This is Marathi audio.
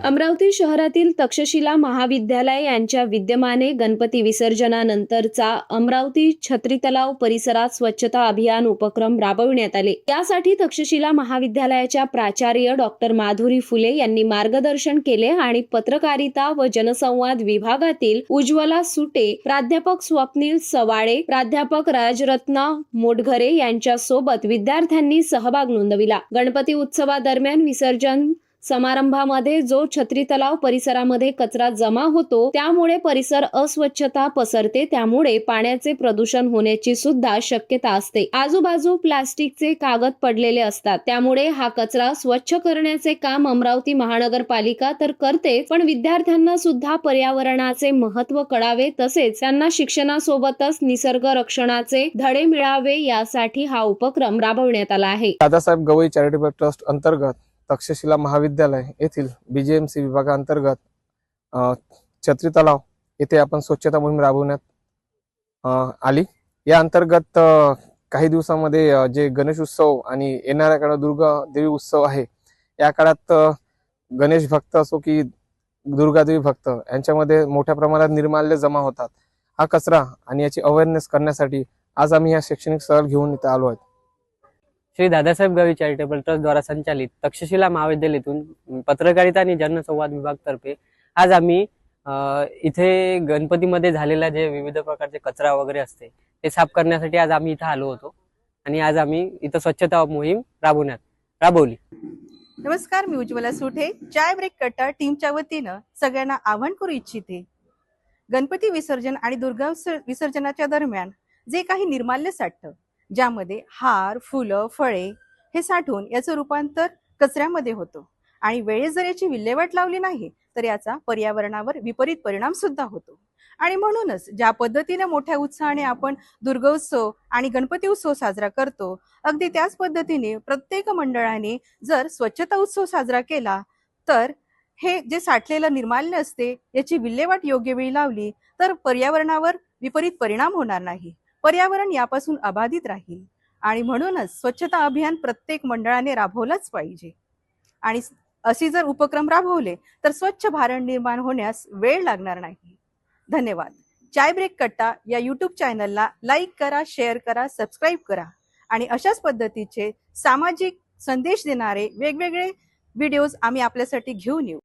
अमरावती शहरातील तक्षशिला महाविद्यालय यांच्या विद्यमाने गणपती विसर्जनानंतरचा अमरावती छत्री तलाव परिसरात स्वच्छता अभियान उपक्रम राबविण्यात आले। यासाठी तक्षशिला महाविद्यालयाच्या प्राचार्य डॉक्टर माधुरी फुले यांनी मार्गदर्शन केले आणि पत्रकारिता व जनसंवाद विभागातील उज्ज्वला सुटे, प्राध्यापक स्वप्नील सवाळे, प्राध्यापक राजरत्न मोटघरे यांच्या सोबत विद्यार्थ्यांनी सहभाग नोंदविला। गणपती उत्सवादरम्यान विसर्जन समारंभामध्ये जो छत्री तलाव परिसरामध्ये कचरा जमा होतो त्यामुळे परिसर अस्वच्छता पसरते, त्यामुळे पाण्याचे प्रदूषण होण्याची सुद्धा शक्यता असते। आजूबाजू प्लास्टिकचे कागद पडलेले असतात, त्यामुळे हा कचरा स्वच्छ करण्याचे काम अमरावती महानगरपालिका तर करते, पण विद्यार्थ्यांना सुद्धा पर्यावरणाचे महत्त्व कळावे तसेच त्यांना शिक्षणासोबतच निसर्ग रक्षणाचे धडे मिळावे यासाठी हा उपक्रम राबवण्यात आला आहे। दादासाहेब गवई चॅरिटेबल ट्रस्ट अंतर्गत तक्षशिला महाविद्यालय येथील बीजेएमसी विभागांतर्गत छत्री तलाव येथे आपण स्वच्छता मोहीम राबवण्यात आली। या अंतर्गत काही दिवसांमध्ये जे गणेश उत्सव आणि येणाऱ्या काळात दुर्गा देवी उत्सव आहे, या काळात गणेश भक्त असो की दुर्गा देवी भक्त यांच्यामध्ये मोठ्या प्रमाणात निर्माल्य जमा होतात। हा कचरा आणि याची अवेअरनेस करण्यासाठी आज आम्ही या शैक्षणिक सहल घेऊन इथे आलो आहोत। श्री दादासाहेब गवई चॅरिटेबल ट्रस्ट द्वारा संचालित तक्षशिला महाविद्यालयातून पत्रकारिता आणि जनसंवाद विभाग तर्फे आज आम्ही इथे गणपतीमध्ये झालेला जे विविध प्रकारचे कचरा वगैरे असते ते साफ करण्यासाठी आज आम्ही इथे आलो होतो आणि आज आम्ही इथे स्वच्छता मोहीम राबवली। नमस्कार, मी उज्ज्वला सुटे, चाय ब्रेक कट्टा टीमच्या वतीनं सगळ्यांना आवाहन करू इच्छिते। गणपती विसर्जन आणि दुर्गा विसर्जनाच्या दरम्यान जे काही निर्माल्य साठतं, ज्यामध्ये हार, फुलं, फळे हे साठून याचं रूपांतर कचऱ्यामध्ये होतं आणि वेळेत जर याची विल्हेवाट लावली नाही तर याचा पर्यावरणावर विपरीत परिणाम सुद्धा होतो। आणि म्हणूनच ज्या पद्धतीने मोठ्या उत्साहाने आपण दुर्गोत्सव आणि गणपती उत्सव साजरा करतो, अगदी त्याच पद्धतीने प्रत्येक मंडळाने जर स्वच्छता उत्सव साजरा केला तर हे जे साठलेलं निर्माल्य असते याची विल्हेवाट योग्य वेळी लावली तर पर्यावरणावर विपरीत परिणाम होणार नाही, पर्यावरण यापासून अबाधित राहील। आणि म्हणूनच स्वच्छता अभियान प्रत्येक मंडळाने राबवलंच पाहिजे आणि अशी जर उपक्रम राबवले तर स्वच्छ भारत निर्माण होण्यास वेळ लागणार नाही। धन्यवाद। चाय ब्रेक कट्टा या यूट्यूब चॅनलला लाईक करा, शेअर करा, सबस्क्राईब करा आणि अशाच पद्धतीचे सामाजिक संदेश देणारे वेगवेगळे व्हिडिओज आम्ही आपल्यासाठी घेऊन येऊ।